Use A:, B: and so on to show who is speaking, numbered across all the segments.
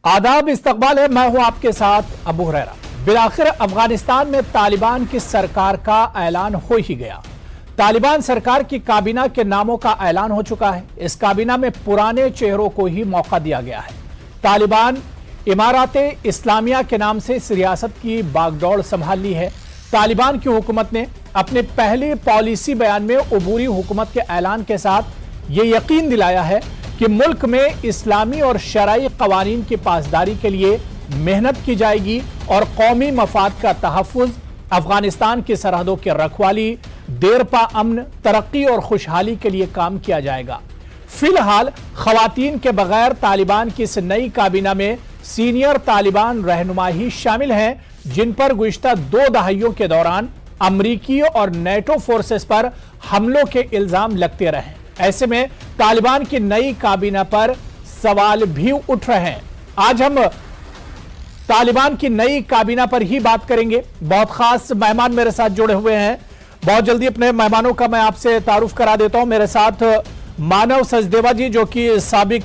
A: आदाब, इस्तकबाल है। मैं हूं आपके साथ अबू हुरैरा। बिलाखिर अफगानिस्तान में तालिबान की सरकार का ऐलान हो ही गया। तालिबान सरकार की काबीना के नामों का ऐलान हो चुका है। इस काबीना में पुराने चेहरों को ही मौका दिया गया है। तालिबान इमाराते इस्लामिया के नाम से इस रियासत की बागडोर संभाल ली है। तालिबान की हुकूमत ने अपने पहले पॉलिसी बयान में अबूरी हुकूमत के ऐलान के साथ ये यकीन दिलाया है कि मुल्क में इस्लामी और शरई कवानीन की पासदारी के लिए मेहनत की जाएगी और कौमी मफाद का तहफ़्फ़ुज़, अफगानिस्तान की सरहदों की रखवाली, देरपा अमन, तरक्की और खुशहाली के लिए काम किया जाएगा। फिलहाल खवातीन के बगैर तालिबान की इस नई काबीना में सीनियर तालिबान रहनुमा ही शामिल हैं, जिन पर गुज़िश्ता 2 दहाइयों के दौरान अमरीकी और नेटो फोर्सेस पर हमलों के इल्जाम लगते रहे। ऐसे में तालिबान की नई काबीना पर सवाल भी उठ रहे हैं। आज हम तालिबान की नई काबीना पर ही बात करेंगे। बहुत खास मेहमान मेरे साथ जुड़े हुए हैं। बहुत जल्दी अपने मेहमानों का मैं आपसे तारुफ करा देता हूं। मेरे साथ मानव सचदेवा जी, जो कि साबिक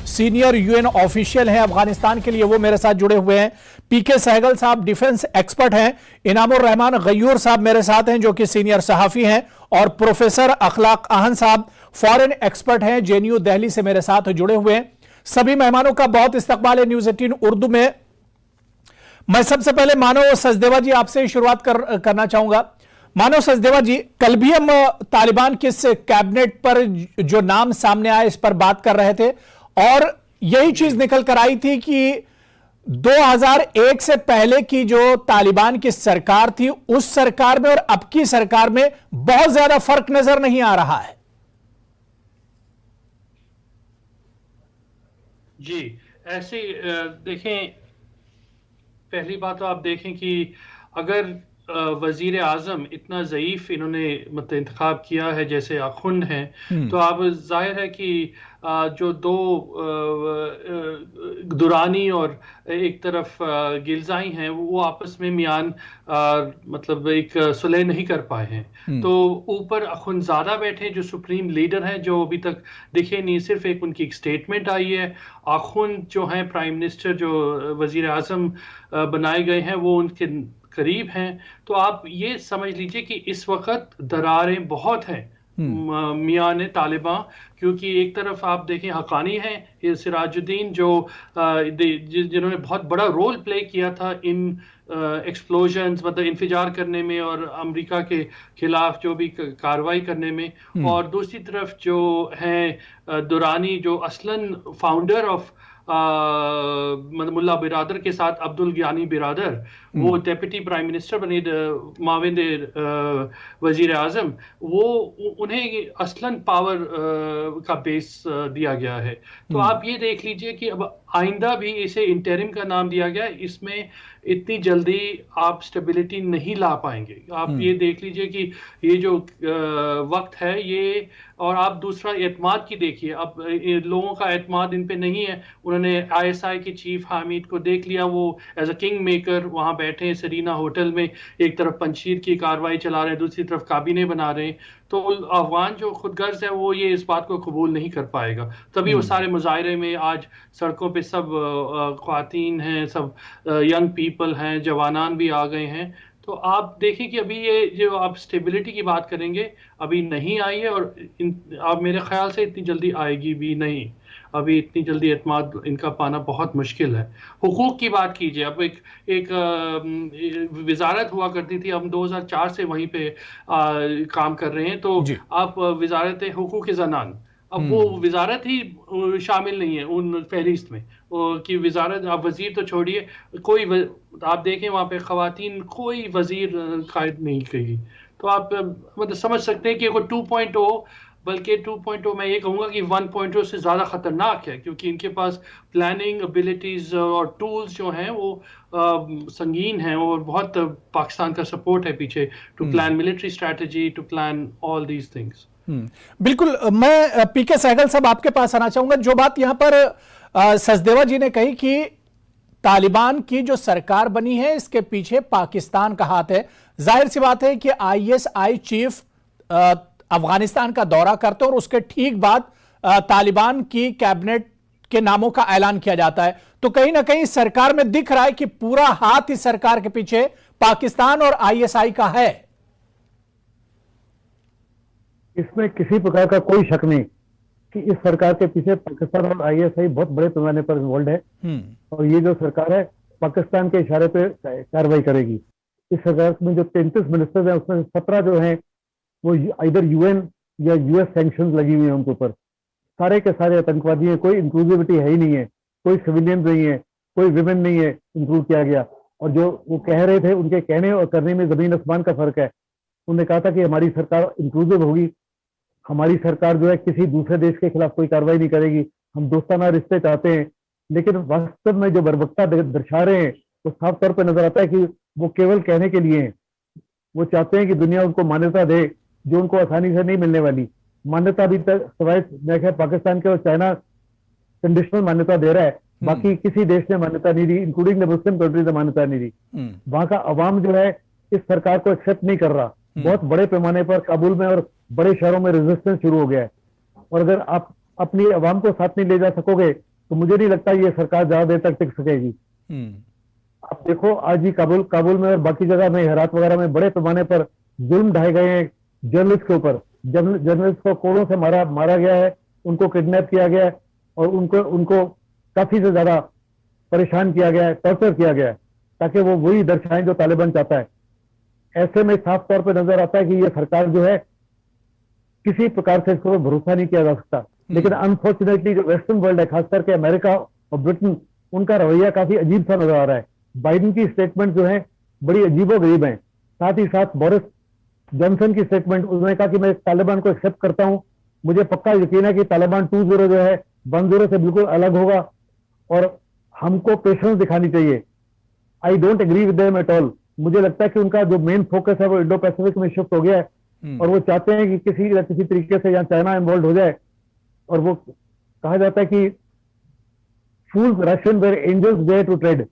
A: सीनियर यूएन ऑफिशियल हैं अफगानिस्तान के लिए, वो मेरे साथ जुड़े हुए हैं। पीके सहगल साहब डिफेंस एक्सपर्ट हैं। इनामुर रहमान गयूर साहब मेरे साथ हैं, जो कि सीनियर सहाफी हैं। और प्रोफेसर अखलाक आहन साहब फॉरेन एक्सपर्ट हैं, जेएनयू दिल्ली से मेरे साथ जुड़े हुए हैं। सभी मेहमानों का बहुत इस्तकबाल है न्यूज़ 18 उर्दू में। मैं सबसे पहले मानव सचदेवा जी आपसे शुरुआत करना चाहूंगा। मानव सचदेवा जी, कल भी हम तालिबान के इस कैबिनेट पर जो नाम सामने आए इस पर बात कर रहे थे और यही चीज निकल कर आई थी कि 2001 से पहले की जो तालिबान की सरकार थी, उस सरकार में और अब की सरकार में बहुत ज्यादा फर्क नजर नहीं आ रहा है।
B: जी, ऐसे देखें, पहली बात तो आप देखें कि अगर वजीर आजम इतना ज़यीफ़ इन्होंने मतलब इंतखाब किया है जैसे आखुंद हैं, तो आप जाहिर है कि जो 2 दुरानी और एक तरफ गिलज़ाई हैं, वो आपस में मियान मतलब एक सुलह नहीं कर पाए हैं। तो ऊपर अखुंदज़ादा बैठे जो सुप्रीम लीडर हैं, जो अभी तक दिखे नहीं। सिर्फ एक उनकी एक स्टेटमेंट आई है। आखुंद जो हैं प्राइम मिनिस्टर, जो वजीर आजम बनाए गए हैं, वो उनके करीब हैं। तो आप ये समझ लीजिए कि इस वक्त दरारें बहुत हैं मियान तालिबान, क्योंकि एक तरफ आप देखें हकानी हैं, ये सिराजुद्दीन जो जिन्होंने बहुत बड़ा रोल प्ले किया था इन एक्सप्लोजन्स, मतलब इंफिजार करने में और अमेरिका के खिलाफ जो भी कार्रवाई करने में। और दूसरी तरफ जो हैं दुरानी, जो असलन फाउंडर ऑफ मुल्ला बिरादर के साथ अब्दुल ज्ञानी बिरादर, वो डेप्यूटी प्राइम मिनिस्टर बने, माविंद वजीर आजम, वो उन्हें असलन पावर का बेस दिया गया है। तो आप ये देख लीजिए कि अब आइंदा भी इसे इंटरिम का नाम दिया गया। इसमें इतनी जल्दी आप स्टेबिलिटी नहीं ला पाएंगे। आप ये देख लीजिए कि ये जो वक्त है ये, और आप दूसरा एतमाद की देखिए, अब लोगों का एतमाद इन पे नहीं है। उन्होंने आईएसआई के चीफ हामिद को देख लिया, वो एज अ किंग मेकर वहाँ बैठे हैं सरीना होटल में, एक तरफ पंशीर की कार्रवाई चला रहे हैं, दूसरी तरफ काबीने बना रहे हैं। तो अफगान जो खुदगर्ज है वो ये इस बात को कबूल नहीं कर पाएगा। तभी वो सारे मुजाहरे में आज सड़कों पे सब ख्वातीन हैं, सब यंग पीपल हैं, जवानान भी आ गए हैं। तो आप देखिए कि अभी ये जो आप स्टेबिलिटी की बात करेंगे, अभी नहीं आई है, और आप मेरे ख्याल से इतनी जल्दी आएगी भी नहीं। अभी इतनी जल्दी एतमाद इनका पाना बहुत मुश्किल है। हुकूक की बात कीजिए, अब एक वजारत हुआ करती थी, हम 2004 से वहीं पे काम कर रहे हैं। तो आप वजारत हुकूक ज़नान, अब वो वजारत ही शामिल नहीं है उन फहरिस्त में कि वजारत, आप वजीर तो छोड़िए, कोई आप देखें वहाँ पे खवातीन कोई वजीर कायद नहीं कही। तो आप मतलब समझ सकते हैं कि कोई 2.0, बल्कि 2.0 मैं ये कहूँगा कि 1.0 से ज़्यादा ख़तरनाक है, क्योंकि इनके पास प्लानिंग एबिलिटीज़ और टूल्स जो हैं वो संगीन हैं, और बहुत पाकिस्तान का सपोर्ट है पीछे to plan military strategy, to plan all these things.
A: बिल्कुल, मैं पीके सहगल साहब आपके पास आना चाहूंगा। जो बात यहां पर सचदेवा जी ने कही कि तालिबान की जो सरकार बनी है इसके पीछे पाकिस्तान का हाथ है, जाहिर सी बात है कि आईएसआई चीफ अफगानिस्तान का दौरा करते हैं और उसके ठीक बाद तालिबान की कैबिनेट के नामों का ऐलान किया जाता है, तो कहीं ना कहीं सरकार में दिख रहा है कि पूरा हाथ इस सरकार के पीछे पाकिस्तान और आईएसआई का है।
C: इसमें किसी प्रकार का कोई शक नहीं कि इस सरकार के पीछे पाकिस्तान और आईएसआई बहुत बड़े पैमाने पर इन्वॉल्व है और ये जो सरकार है पाकिस्तान के इशारे पे कार्रवाई करेगी। इस सरकार में जो 33 मिनिस्टर्स हैं उसमें 17 जो हैं वो इधर यूएन या यूएस सैंक्शंस लगी हुई हैं उनके ऊपर। सारे के सारे आतंकवादी हैं, कोई इंक्लूसिविटी है ही नहीं है, कोई सिविलियन नहीं है, कोई विमेन नहीं है इंक्लूड किया गया। और जो वो कह रहे थे उनके कहने और करने में जमीन आसमान का फर्क है। उन्होंने कहा था कि हमारी सरकार इंक्लूसिव होगी, हमारी सरकार जो है किसी दूसरे देश के खिलाफ कोई कार्रवाई नहीं करेगी, हम दोस्ताना रिश्ते चाहते हैं। लेकिन वास्तव में जो बर्बरता दर्शा रहे हैं वो साफ तौर पर नजर आता है कि वो केवल कहने के लिए हैं। वो चाहते हैं कि दुनिया उनको मान्यता दे जो उनको आसानी से नहीं मिलने वाली। मान्यता अभी तक सवाए मेरे ख्याल पाकिस्तान के और चाइना कंडीशनल मान्यता दे रहा है, बाकी किसी देश ने मान्यता नहीं दी, इंक्लूडिंग द मुस्लिम कंट्रीज ने मान्यता नहीं दी। वहां का अवाम जो है इस सरकार को एक्सेप्ट नहीं कर रहा। बहुत बड़े पैमाने पर काबुल में और बड़े शहरों में रेजिस्टेंस शुरू हो गया है। और अगर आप अपनी अवाम को साथ नहीं ले जा सकोगे तो मुझे नहीं लगता ये सरकार ज्यादा देर तक टिक सकेगी। आप देखो आज ही काबुल में और बाकी जगह में हेरात वगैरह में बड़े पैमाने पर जुल्म ढाए गए हैं जर्नलिस्ट के ऊपर। जर्नलिस्ट को कोड़ों से मारा गया है, उनको किडनैप किया गया है और उनको काफी से ज्यादा परेशान किया गया है, टॉर्चर किया गया है ताकि वो वही दर्शाएं जो तालिबान चाहता है। ऐसे में साफ तौर पर नजर आता है कि ये सरकार जो है किसी प्रकार से इसको भरोसा नहीं किया जा सकता। लेकिन अनफॉर्चुनेटली जो वेस्टर्न वर्ल्ड है, खास करके अमेरिका और ब्रिटेन, उनका रवैया काफी अजीब सा नजर आ रहा है। बाइडेन की स्टेटमेंट जो है बड़ी अजीबोगरीब है। साथ ही साथ बोरिस जॉनसन की स्टेटमेंट, उन्होंने कहा कि मैं तालिबान को एक्सेप्ट करता हूं, मुझे पक्का यकीन है कि तालिबान 2.0 जो है 1.0 से बिल्कुल अलग होगा और हमको पेशेंस दिखानी चाहिए। I don't agree with them at all. मुझे लगता है कि उनका जो मेन फोकस है वो इंडो पैसिफिक में शिफ्ट हो गया है और वो चाहते हैं कि किसी तरीके से यहाँ चाइना इन्वॉल्व हो जाए। और वो कहा जाता है कि fools rush in where angels dare to tread.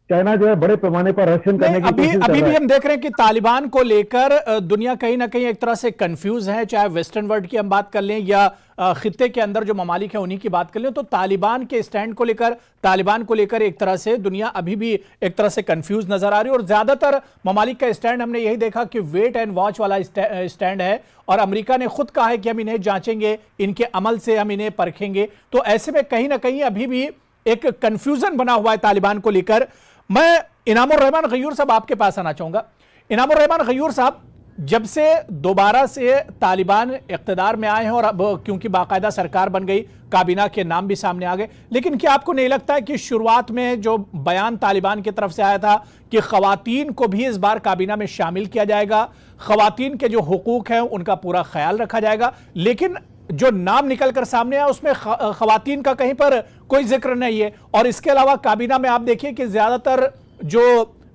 C: China जो है बड़े पैमाने पर रशियन करने की कोशिश कर रहा है।
A: अभी भी हम देख रहे हैं कि तालिबान को लेकर दुनिया कहीं ना कहीं एक तरह से कंफ्यूज है, चाहे वेस्टर्न वर्ल्ड की हम बात कर लें या खित्ते के अंदर जो ममालिक है उन्हीं की बात कर लें। तो तालिबान के स्टैंड को लेकर, तालिबान को लेकर एक तरह से दुनिया अभी भी एक तरह से कंफ्यूज नजर आ रही है और ज्यादातर ममालिक का स्टैंड हमने यही देखा कि वेट एंड वॉच वाला स्टैंड है और अमेरिका ने खुद कहा है कि हम इन्हें जांचेंगे, इनके अमल से हम इन्हें परखेंगे। तो ऐसे में कहीं ना कहीं अभी भी एक कंफ्यूजन बना हुआ है तालिबान को लेकर। मैं इनामुर रहमान गयूर साहब आपके पास आना चाहूंगा। इनामुर रहमान गयूर साहब, जब से दोबारा से तालिबान इख्तिदार में आए हैं और अब क्योंकि बाकायदा सरकार बन गई, काबीना के नाम भी सामने आ गए, लेकिन क्या आपको नहीं लगता है कि शुरुआत में जो बयान तालिबान की तरफ से आया था कि खवातीन को भी इस बार काबीना में शामिल किया जाएगा, खवातीन के जो हुकूक हैं उनका पूरा ख्याल रखा जाएगा, लेकिन जो नाम निकलकर सामने आया उसमें खवातीन का कहीं पर कोई जिक्र नहीं है। और इसके अलावा काबीना में आप देखिए कि ज्यादातर जो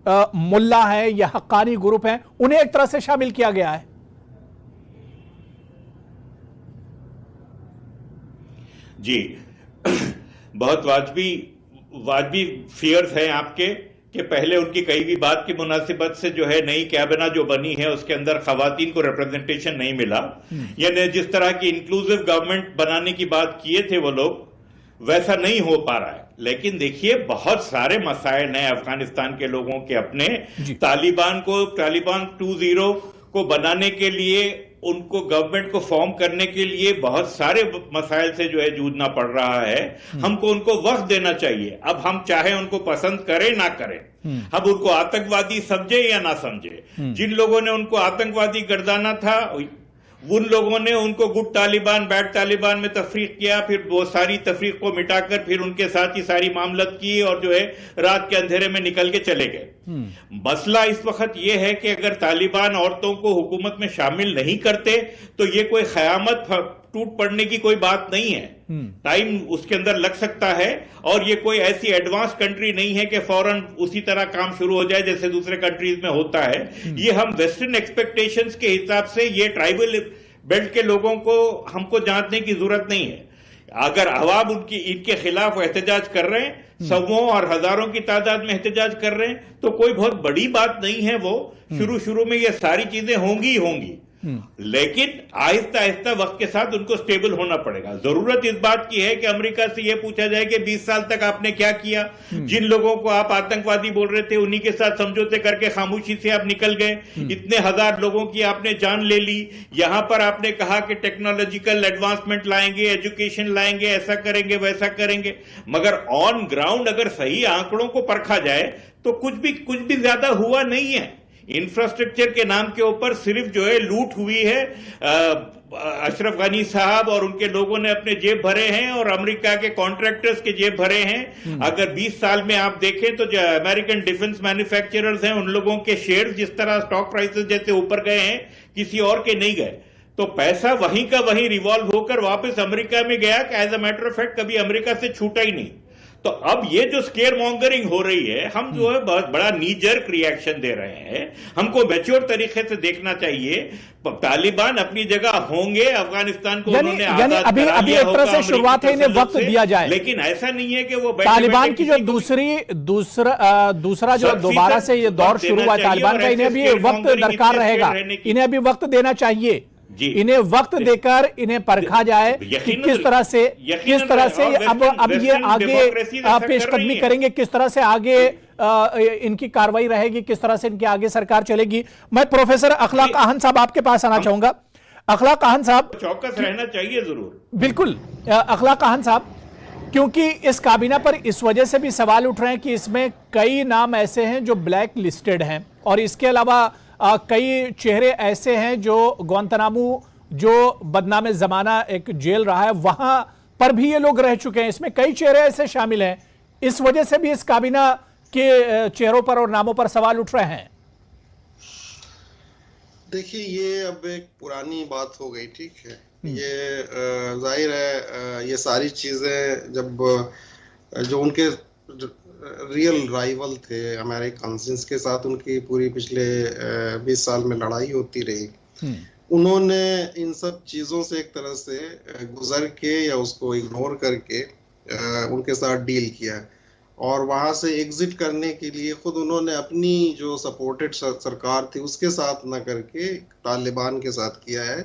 A: मुल्ला है या हक्कानी ग्रुप हैं उन्हें एक तरह से शामिल किया गया है।
D: जी बहुत वाजबी फियर्स हैं आपके कि पहले उनकी कई भी बात की मुनासिबत से जो है नई कैबिना जो बनी है उसके अंदर खवातीन को रिप्रेजेंटेशन नहीं मिला। यानी जिस तरह की इंक्लूसिव गवर्नमेंट बनाने की बात किए थे वो लोग, वैसा नहीं हो पा रहा है। लेकिन देखिए बहुत सारे मसाइल हैं अफगानिस्तान के लोगों के अपने। तालिबान 2.0 को बनाने के लिए, उनको गवर्नमेंट को फॉर्म करने के लिए बहुत सारे मसाइल से जो है जूझना पड़ रहा है। हमको उनको वक्त देना चाहिए। अब हम चाहे उनको पसंद करें ना करें, हम उनको आतंकवादी समझे या ना समझे, जिन लोगों ने उनको आतंकवादी गर्दाना था उन लोगों ने उनको गुड तालिबान बैड तालिबान में तफरीक किया, फिर वो सारी तफरीक को मिटाकर फिर उनके साथ ही सारी मामलत की और जो है रात के अंधेरे में निकल के चले गए। मसला इस वक्त ये है कि अगर तालिबान औरतों को हुकूमत में शामिल नहीं करते तो ये कोई क़यामत टूट पड़ने की कोई बात नहीं है। टाइम उसके अंदर लग सकता है और ये कोई ऐसी एडवांस कंट्री नहीं है कि फौरन उसी तरह काम शुरू हो जाए जैसे दूसरे कंट्रीज में होता है। ये हम वेस्टर्न एक्सपेक्टेशंस के हिसाब से ये ट्राइबल बेल्ट के लोगों को हमको जांचने की जरूरत नहीं है। अगर अवाम इनके खिलाफ एहतजाज कर रहे हैं, सौों और हजारों की तादाद में एहतजाज कर रहे हैं, तो कोई बहुत बड़ी बात नहीं है। वो शुरू में ये सारी चीजें होंगी। लेकिन आहिस्ता आहिस्ता वक्त के साथ उनको स्टेबल होना पड़ेगा। जरूरत इस बात की है कि अमेरिका से यह पूछा जाए कि 20 साल तक आपने क्या किया, जिन लोगों को आप आतंकवादी बोल रहे थे उन्हीं के साथ समझौते करके खामोशी से आप निकल गए, इतने हजार लोगों की आपने जान ले ली। यहां पर आपने कहा कि टेक्नोलॉजिकल एडवांसमेंट लाएंगे, एजुकेशन लाएंगे, ऐसा करेंगे वैसा करेंगे, मगर ऑन ग्राउंड अगर सही आंकड़ों को परखा जाए तो कुछ भी ज्यादा हुआ नहीं है। इंफ्रास्ट्रक्चर के नाम के ऊपर सिर्फ जो है लूट हुई है। अशरफ गनी साहब और उनके लोगों ने अपने जेब भरे हैं और अमेरिका के कॉन्ट्रैक्टर्स के जेब भरे हैं। अगर 20 साल में आप देखें तो जो अमेरिकन डिफेंस मैन्युफैक्चरर्स हैं उन लोगों के शेयर्स जिस तरह स्टॉक प्राइसेस जैसे ऊपर गए हैं, किसी और के नहीं गए। तो पैसा वहीं का वहीं रिवॉल्व होकर वापस अमेरिका में गया कि as a matter of fact कभी अमेरिका से छूटा ही नहीं। तो अब ये जो स्केयर मॉन्गरिंग हो रही है, हम जो है बहुत बड़ा नी जर्क रिएक्शन दे रहे हैं। हमको मैच्योर तरीके से देखना चाहिए। तालिबान अपनी जगह होंगे, अफगानिस्तान को उन्होंने आजाद करा
A: अभी
D: लिया
A: एक तरह
D: होगा
A: से शुरुआत है, इन्हें वक्त दिया जाए,
D: लेकिन ऐसा नहीं है कि वो
A: तालिबान की जो दूसरा जो दोबारा से ये दौर शुरू हुआ है तालिबान का, इन्हें अभी वक्त दरकार रहेगा, इन्हें अभी वक्त देना चाहिए। इन्हें वक्त देकर इन्हें परखा जाए कि किस तरह से अब ये आगे पेशकदमी करेंगे, किस तरह से आगे इनकी कार्रवाई रहेगी, किस तरह से इनके आगे सरकार चलेगी। मैं प्रोफेसर अखलाक आहन साहब आपके पास आना चाहूंगा। अखलाक आहन साहब,
D: चौकस रहना चाहिए जरूर।
A: बिल्कुल अखलाक आहन साहब, क्योंकि इस काबीना पर इस वजह से भी सवाल उठ रहे हैं कि इसमें कई नाम ऐसे हैं जो ब्लैक लिस्टेड हैं और इसके अलावा कई चेहरे ऐसे हैं जो ग्वांतनामो, जो बदनामे जमाना एक जेल रहा है, वहां पर भी ये लोग रह चुके हैं। इसमें कई चेहरे ऐसे शामिल हैं, इस वजह से भी इस काबीना के चेहरों पर और नामों पर सवाल उठ रहे हैं।
E: देखिए, ये अब एक पुरानी बात हो गई, ठीक है। ये जाहिर है ये सारी चीजें जब जो उनके रियल राइवल थे अमेरिकन, जिनके साथ उनकी पूरी पिछले 20 साल में लड़ाई होती रही, उन्होंने इन सब चीज़ों से एक तरह से गुजर के या उसको इग्नोर करके उनके साथ डील किया और वहाँ से एग्जिट करने के लिए खुद उन्होंने अपनी जो सपोर्टेड सरकार थी उसके साथ ना करके तालिबान के साथ किया है।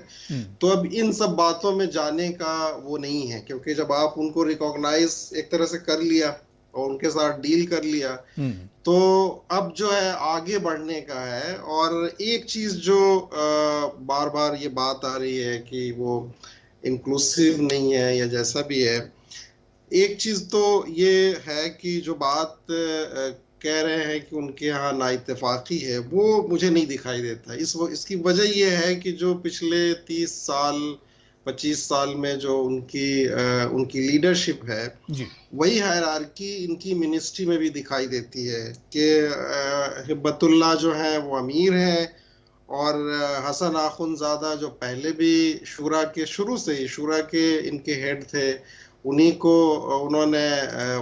E: तो अब इन सब बातों में जाने का वो नहीं है, क्योंकि जब आप उनको रिकॉग्नाइज एक तरह से कर लिया और उनके साथ डील कर लिया, तो अब जो है आगे बढ़ने का है। और एक चीज जो बार बार ये बात आ रही है कि वो इंक्लूसिव नहीं है या जैसा भी है, एक चीज तो ये है कि जो बात कह रहे हैं कि उनके यहाँ नाइत्तेफाकी है, वो मुझे नहीं दिखाई देता। इसकी वजह ये है कि जो पिछले 30 साल 25 साल में जो उनकी लीडरशिप है, वही हायरार्की इनकी मिनिस्ट्री में भी दिखाई देती है कि हिब्बतुल्लाह जो है वो अमीर हैं और हसन आखुनज़ादा जो पहले भी शूरा के शुरू से ही शूरा के इनके हेड थे, उन्हीं को उन्होंने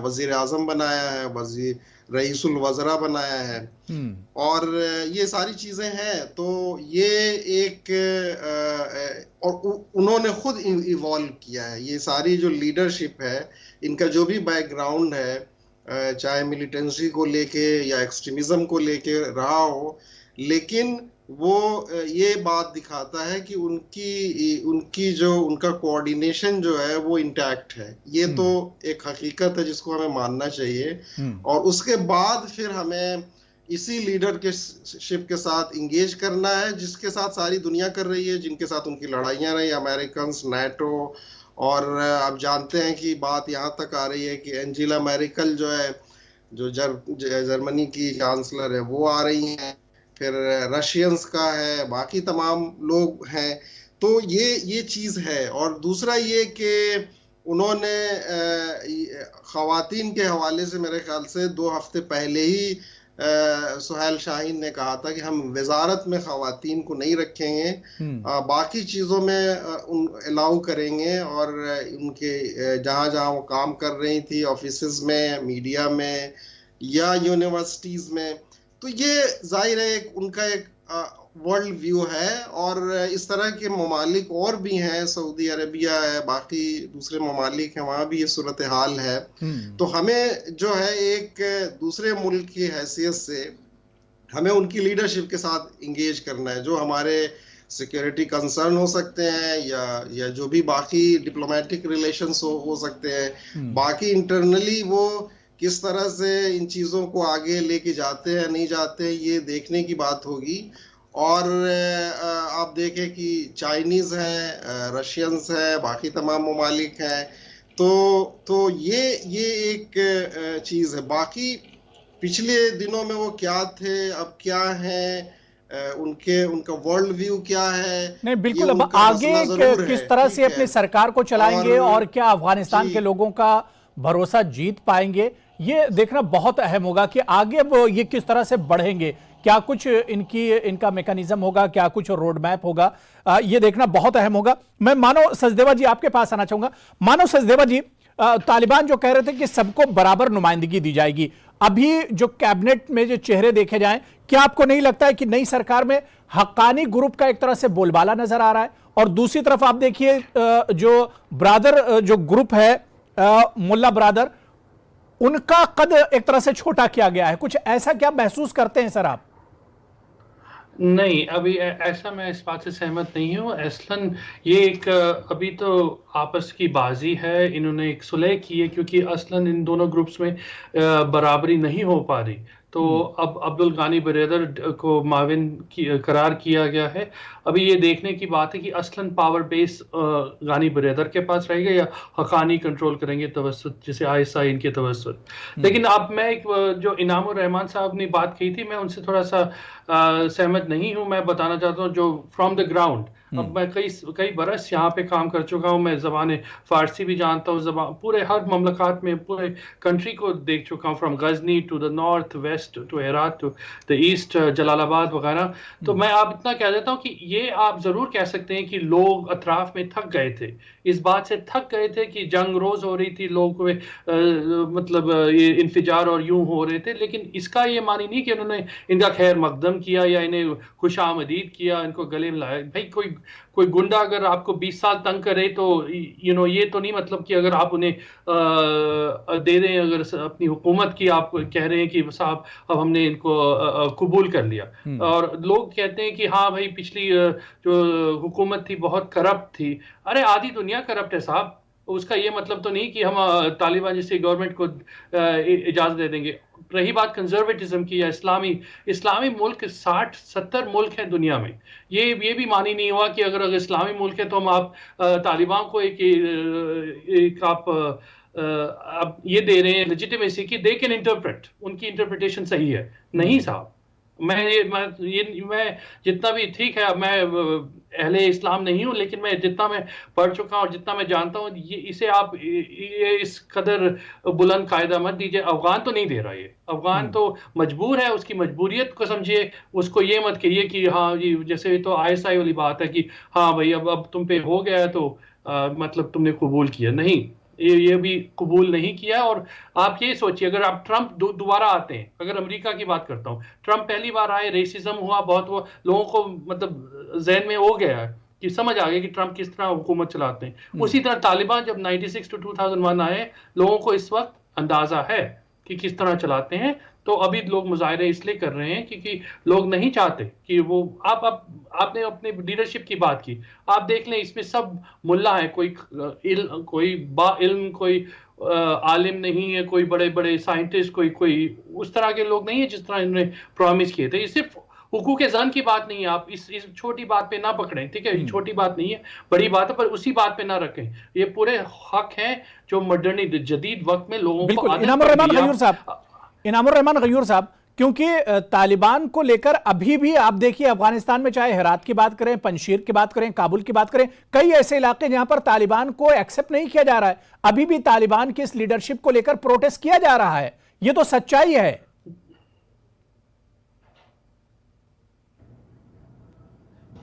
E: वजीर आज़म बनाया है, वजीर रईसुल वज़रा बनाया है और ये सारी चीज़ें हैं। तो ये एक और उन्होंने खुद इवॉल्व किया है। ये सारी जो लीडरशिप है, इनका जो भी बैकग्राउंड है, चाहे मिलिटेंसी को लेके या एक्सट्रीमिज्म को लेके रहा हो, लेकिन वो ये बात दिखाता है कि उनकी जो उनका कोऑर्डिनेशन जो है वो इंटैक्ट है। ये तो एक हकीकत है जिसको हमें मानना चाहिए और उसके बाद फिर हमें इसी लीडर के शिप के साथ इंगेज करना है, जिसके साथ सारी दुनिया कर रही है, जिनके साथ उनकी लड़ाइयाँ रही, अमेरिकन, नाटो। और आप जानते हैं कि बात यहाँ तक आ रही है कि एंजेला मैर्केल जो है, जो जर्मनी की चांसलर है, वो आ रही हैं, फिर रशियंस का है, बाकी तमाम लोग हैं। तो ये चीज़ है। और दूसरा ये कि उन्होंने ख़वातीन के हवाले से मेरे ख्याल से 2 हफ्ते पहले ही सुहेल शाहीन ने कहा था कि हम वजारत में ख़वातीन को नहीं रखेंगे, बाकी चीज़ों में अलाउ करेंगे। और उनके जहाँ वो काम कर रही थी, ऑफिसेज में, मीडिया में या यूनिवर्सिटीज़ में, तो ये जाहिर है उनका एक वर्ल्ड व्यू है। और इस तरह के ममालिक और भी हैं, सऊदी अरबिया है, बाकी दूसरे ममालिक हैं, वहाँ भी ये सूरत हाल है। तो हमें जो है एक दूसरे मुल्क की हैसियत से हमें उनकी लीडरशिप के साथ इंगेज करना है। जो हमारे सिक्योरिटी कंसर्न हो सकते हैं या जो भी बाकी डिप्लोमेटिक रिलेशंस हो सकते हैं। बाकी इंटरनली वो किस तरह से इन चीज़ों को आगे लेके जाते हैं नहीं जाते हैं, ये देखने की बात होगी। और आप देखें कि चाइनीज़ हैं, रशियंस हैं, बाकी तमाम ममालिक हैं, तो ये एक चीज़ है। बाकी पिछले दिनों में वो क्या थे, अब क्या हैं, उनका वर्ल्ड व्यू क्या है,
A: नहीं बिल्कुल।
E: ये
A: अब
E: उनका
A: आगे
E: मसला जरूर
A: किस
E: है,
A: तरह
E: ठीक
A: से अपनी
E: है।
A: सरकार को चलाएंगे और क्या अफगानिस्तान
E: जी।
A: के लोगों का भरोसा जीत पाएंगे, ये देखना बहुत अहम होगा कि आगे वो ये किस तरह से बढ़ेंगे। क्या कुछ इनका मैकेनिज्म होगा, क्या कुछ रोड मैप होगा, ये देखना बहुत अहम होगा। मैं मानव सचदेवा जी आपके पास आना चाहूंगा। मानव सचदेवा जी, तालिबान जो कह रहे थे कि सबको बराबर नुमाइंदगी दी जाएगी, अभी जो कैबिनेट में जो चेहरे देखे जाएं, क्या आपको नहीं लगता है कि नई सरकार में हक्कानी ग्रुप का एक तरह से बोलबाला नजर आ रहा है? और दूसरी तरफ आप देखिए जो ब्रादर जो ग्रुप है, मुल्ला ब्रादर, उनका कद एक तरह से छोटा किया गया है। कुछ ऐसा क्या महसूस करते हैं सर आप?
B: नहीं, अभी ऐसा मैं इस बात से सहमत नहीं हूँ। असलन ये एक अभी तो आपस की बाजी है, इन्होंने एक सुलह की है क्योंकि असलन इन दोनों ग्रुप्स में बराबरी नहीं हो पा रही। तो अब अब्दुल गानी बरदर को माविन करार किया गया है। अभी ये देखने की बात है कि असलन पावर बेस गानी बरदर के पास रहेगा या हकानी कंट्रोल करेंगे तवस्सुत, जैसे ISI इनके तवस्सुत। लेकिन अब मैं एक जो इनामुर रहमान साहब ने बात कही थी, मैं उनसे थोड़ा सा सहमत नहीं हूं। मैं बताना चाहता हूं जो फ्रॉम द ग्राउंड, अब मैं कई बरस यहाँ पे काम कर चुका हूँ, मैं ज़बान फ़ारसी भी जानता हूँ, ज़बान पूरे हर ममलकात में पूरे कंट्री को देख चुका हूँ, from Ghazni to the north, west to Herat to the east, Jalalabad वगैरह। तो मैं आप इतना कह देता हूँ कि ये आप ज़रूर कह सकते हैं कि लोग अतराफ़ में थक गए थे, इस बात से थक गए थे कि जंग रोज़ हो रही थी, लोग मतलब ये इंफिजार और यूं हो रहे थे। लेकिन इसका ये मानी नहीं कि उन्होंने इनका खैर मकदम किया या इन्हें खुश आमदीद किया, इनको गले मिलाया। भाई कोई गुंडा अगर आपको 20 साल तंग करे तो ये तो नहीं मतलब कि अगर आप उन्हें दे दें, अगर अपनी हुकूमत की आप कह रहे हैं कि साहब अब हमने इनको कबूल कर लिया। और लोग कहते हैं कि हाँ भाई पिछली जो हुकूमत थी बहुत करप्ट थी। अरे आधी दुनिया करप्ट है साहब, उसका ये मतलब तो नहीं कि हम तालिबान जैसी गवर्नमेंट को इजाजत दे देंगे। रही बात कंजर्वेटिज्म की या इस्लामी मुल्क 60-70 मुल्क हैं दुनिया में, ये भी मानी नहीं हुआ कि अगर इस्लामी मुल्क है तो हम आप तालिबान को एक आप ये दे रहे हैं लेजिटिमेसी की दे कैन इंटरप्रेट, उनकी इंटरप्रिटेशन सही है। नहीं साहब, मैं जितना भी, ठीक है मैं अहले इस्लाम नहीं हूं, लेकिन मैं जितना मैं पढ़ चुका हूं और जितना मैं जानता हूं, इसे आप ये इस कदर बुलंद कायदा मत दीजिए। अफगान तो नहीं दे रहा, ये अफगान तो मजबूर है, उसकी मजबूरियत को समझिए, उसको ये मत कहिए कि हाँ ये जैसे तो ISI वाली बात है कि हाँ भाई अब तुम पे हो गया है तो मतलब तुमने कबूल किया। नहीं, ये भी कबूल नहीं किया। और आप ये सोचिए अगर आप ट्रंप दोबारा आते हैं, अगर अमेरिका की बात करता हूं, ट्रंप पहली बार आए, रेसिज्म हुआ बहुत, वो लोगों को मतलब जहन में हो गया है कि समझ आ गया कि ट्रंप किस तरह हुकूमत चलाते हैं। उसी तरह तालिबान जब 96 to 2001 आए, लोगों को इस वक्त अंदाजा है कि किस तरह चलाते हैं। तो अभी लोग मुजाहरे इसलिए कर रहे हैं क्योंकि लोग नहीं चाहते कि वो आपने अपने लीडरशिप की बात की, आप देख लें इसमें सब मुल्ला है, कोई बाइल्म, कोई आलिम नहीं है, कोई बड़े बड़े साइंटिस्ट, कोई उस तरह के लोग नहीं है जिस तरह इन्होंने प्रॉमिस किए थे। ये सिर्फ हुकूक ज़न की बात नहीं है, आप इस छोटी बात पे ना पकड़ें, ठीक है, छोटी बात नहीं है, बड़ी बात है, पर उसी बात पे ना रखें। ये पूरे हक हैं जो मॉडर्न जदीद वक्त में लोगों को।
A: इनामुर रहमान गयूर साहब, क्योंकि तालिबान को लेकर अभी भी आप देखिए अफगानिस्तान में चाहे हेरात की बात करें, पंजशीर की बात करें, काबुल की बात करें, कई ऐसे इलाके जहां पर तालिबान को एक्सेप्ट नहीं किया जा रहा है। अभी भी तालिबान की इस लीडरशिप को लेकर प्रोटेस्ट किया जा रहा है, ये तो सच्चाई है।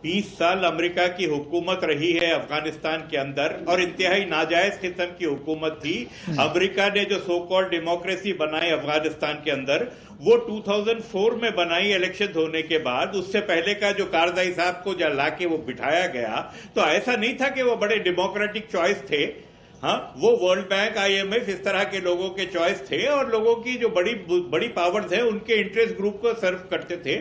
D: 20 साल अमेरिका की हुकूमत रही है अफगानिस्तान के अंदर और इंतहाई नाजायज किस्म की हुकूमत थी। अमेरिका ने जो सो कॉल्ड डेमोक्रेसी बनाई अफगानिस्तान के अंदर, वो 2004 में बनाई इलेक्शन होने के बाद। उससे पहले का जो कारजाई साहब को जब लाके वो बिठाया गया, तो ऐसा नहीं था कि वो बड़े डेमोक्रेटिक चॉइस थे। हाँ, वो वर्ल्ड बैंक, IMF इस तरह के लोगों के चॉइस थे और लोगों की जो बड़ी पावर्स हैं उनके इंटरेस्ट ग्रुप को सर्व करते थे।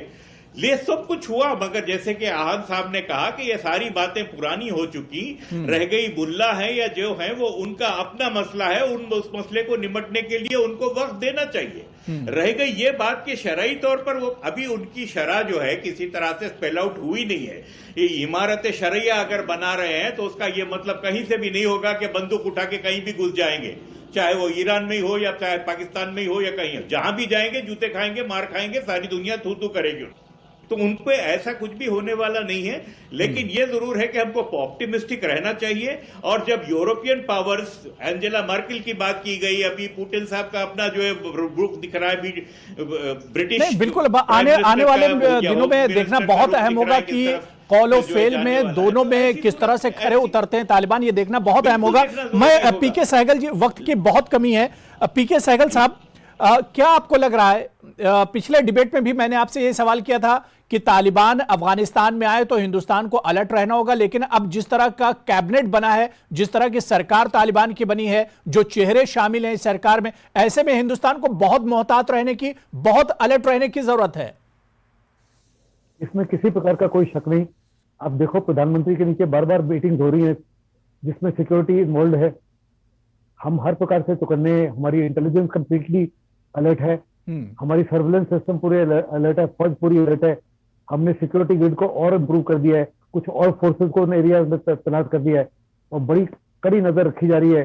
D: ये सब कुछ हुआ, मगर जैसे कि आहन साहब ने कहा कि ये सारी बातें पुरानी हो चुकी, रह गई मुल्ला है या जो है वो उनका अपना मसला है, उस मसले को निपटने के लिए उनको वक्त देना चाहिए। रह गई ये बात कि शरई तौर पर वो अभी उनकी शरह जो है किसी तरह से स्पेल आउट हुई नहीं है। ये इमारत शरिया अगर बना रहे हैं तो उसका ये मतलब कहीं से भी नहीं होगा कि बंदूक उठा के कहीं भी घुस जाएंगे, चाहे वो ईरान में ही हो या चाहे पाकिस्तान में ही हो या कहीं, जहां भी जाएंगे जूते खाएंगे, मार खाएंगे, सारी दुनिया थू थू करेगी। तो उन पे ऐसा कुछ भी होने वाला नहीं है। लेकिन ये जरूर है कि हमको ऑप्टिमिस्टिक रहना चाहिए। और जब यूरोपियन पावर्स, एंजेला मर्केल की बात की गई, अभी पुतिन साहब का अपना जो है रुख दिख रहा है ब्रिटिश,
A: नहीं बिल्कुल आने वाले दिनों में देखना बहुत अहम होगा कि कॉल ऑफ फेल में दोनों में किस तरह से खरे उतरते हैं तालिबान, ये देखना बहुत अहम होगा। मैं पीके सहगल जी, वक्त की बहुत कमी है, पीके सहगल साहब क्या आपको लग रहा है, पिछले डिबेट में भी मैंने आपसे ये सवाल किया था कि तालिबान अफगानिस्तान में आए तो हिंदुस्तान को अलर्ट रहना होगा, लेकिन अब जिस तरह का कैबिनेट बना है, जिस तरह की सरकार तालिबान की बनी है, जो चेहरे शामिल हैं इस सरकार में, ऐसे में हिंदुस्तान को बहुत मोहतात रहने की, बहुत अलर्ट रहने की जरूरत है।
C: इसमें किसी प्रकार का कोई शक नहीं। आप देखो प्रधानमंत्री के नीचे बार बार मीटिंग हो रही है जिसमें सिक्योरिटी इन्वॉल्व है। हम हर प्रकार से चौकन्ने, हमारी इंटेलिजेंस कंप्लीटली अलर्ट है, हमारी सर्विलेंस सिस्टम पूरे अलर्ट है, फौज पूरी अलर्ट है। हमने सिक्योरिटी ग्रिड को और इम्प्रूव कर दिया है, कुछ और फोर्सेस को एरिया में तैनात कर दिया है और बड़ी कड़ी नजर रखी जा रही है।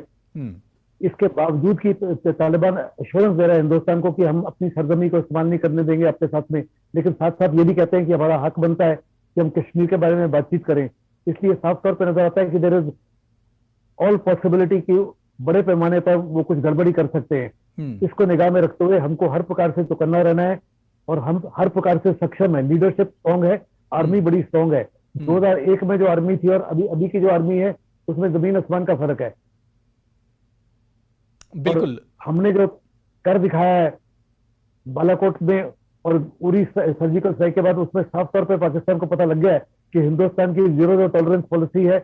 C: इसके बावजूद कि तालिबान एश्योरेंस दे रहा है हिंदुस्तान को कि हम अपनी सरजमी को इस्तेमाल नहीं करने देंगे आपके साथ में, लेकिन साथ साथ ये भी कहते हैं कि हमारा हक बनता है कि हम कश्मीर के बारे में बातचीत करें। इसलिए साफ तौर पर नजर आता है कि देयर इज ऑल पॉसिबिलिटी की बड़े पैमाने पर वो कुछ गड़बड़ी कर सकते हैं। इसको निगाह में रखते हुए हमको हर प्रकार से चौकन्ना रहना है और हम हर प्रकार से सक्षम है। लीडरशिप स्ट्रांग है, आर्मी बड़ी स्ट्रांग है। 2001 में जो आर्मी थी और अभी की जो आर्मी है उसमें जमीन आसमान का फर्क है।
A: बिल्कुल,
C: हमने जो कर दिखाया है बालाकोट में और पूरी सर्जिकल स्ट्राइक के बाद, उसमें साफ तौर पे पाकिस्तान को पता लग गया है कि हिंदुस्तान की जीरो टॉलरेंस पॉलिसी है,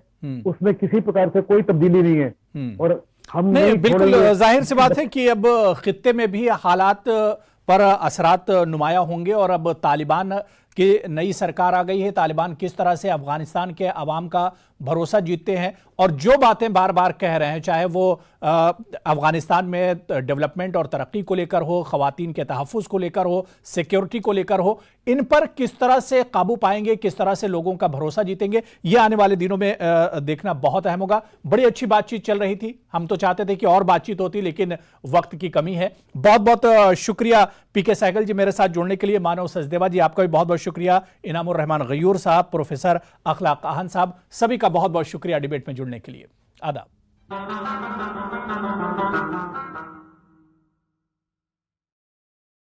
C: उसमें किसी प्रकार से कोई तब्दीली नहीं है। और हम
A: नहीं, बिल्कुल जाहिर सी बात है कि अब खित्ते में भी हालात पर असरात नुमाया होंगे और अब तालिबान की नई सरकार आ गई है। तालिबान किस तरह से अफगानिस्तान के अवाम का भरोसा जीतते हैं और जो बातें बार बार कह रहे हैं, चाहे वो अफगानिस्तान में डेवलपमेंट और तरक्की को लेकर हो, खवातीन के तहफ़्फ़ुज़ को लेकर हो, सिक्योरिटी को लेकर हो, इन पर किस तरह से काबू पाएंगे, किस तरह से लोगों का भरोसा जीतेंगे, ये आने वाले दिनों में देखना बहुत अहम होगा। बड़ी अच्छी बातचीत चल रही थी, हम तो चाहते थे कि और बातचीत होती, लेकिन वक्त की कमी है। बहुत बहुत शुक्रिया पीके सहगल जी मेरे साथ जुड़ने के लिए। मानव सचदेवा जी आपका भी बहुत बहुत शुक्रिया। इनामुर रहमान गयूर साहब, प्रोफेसर अखलाक आहन साहब, सभी का बहुत बहुत शुक्रिया डिबेट में जुड़ने के लिए। आदाब।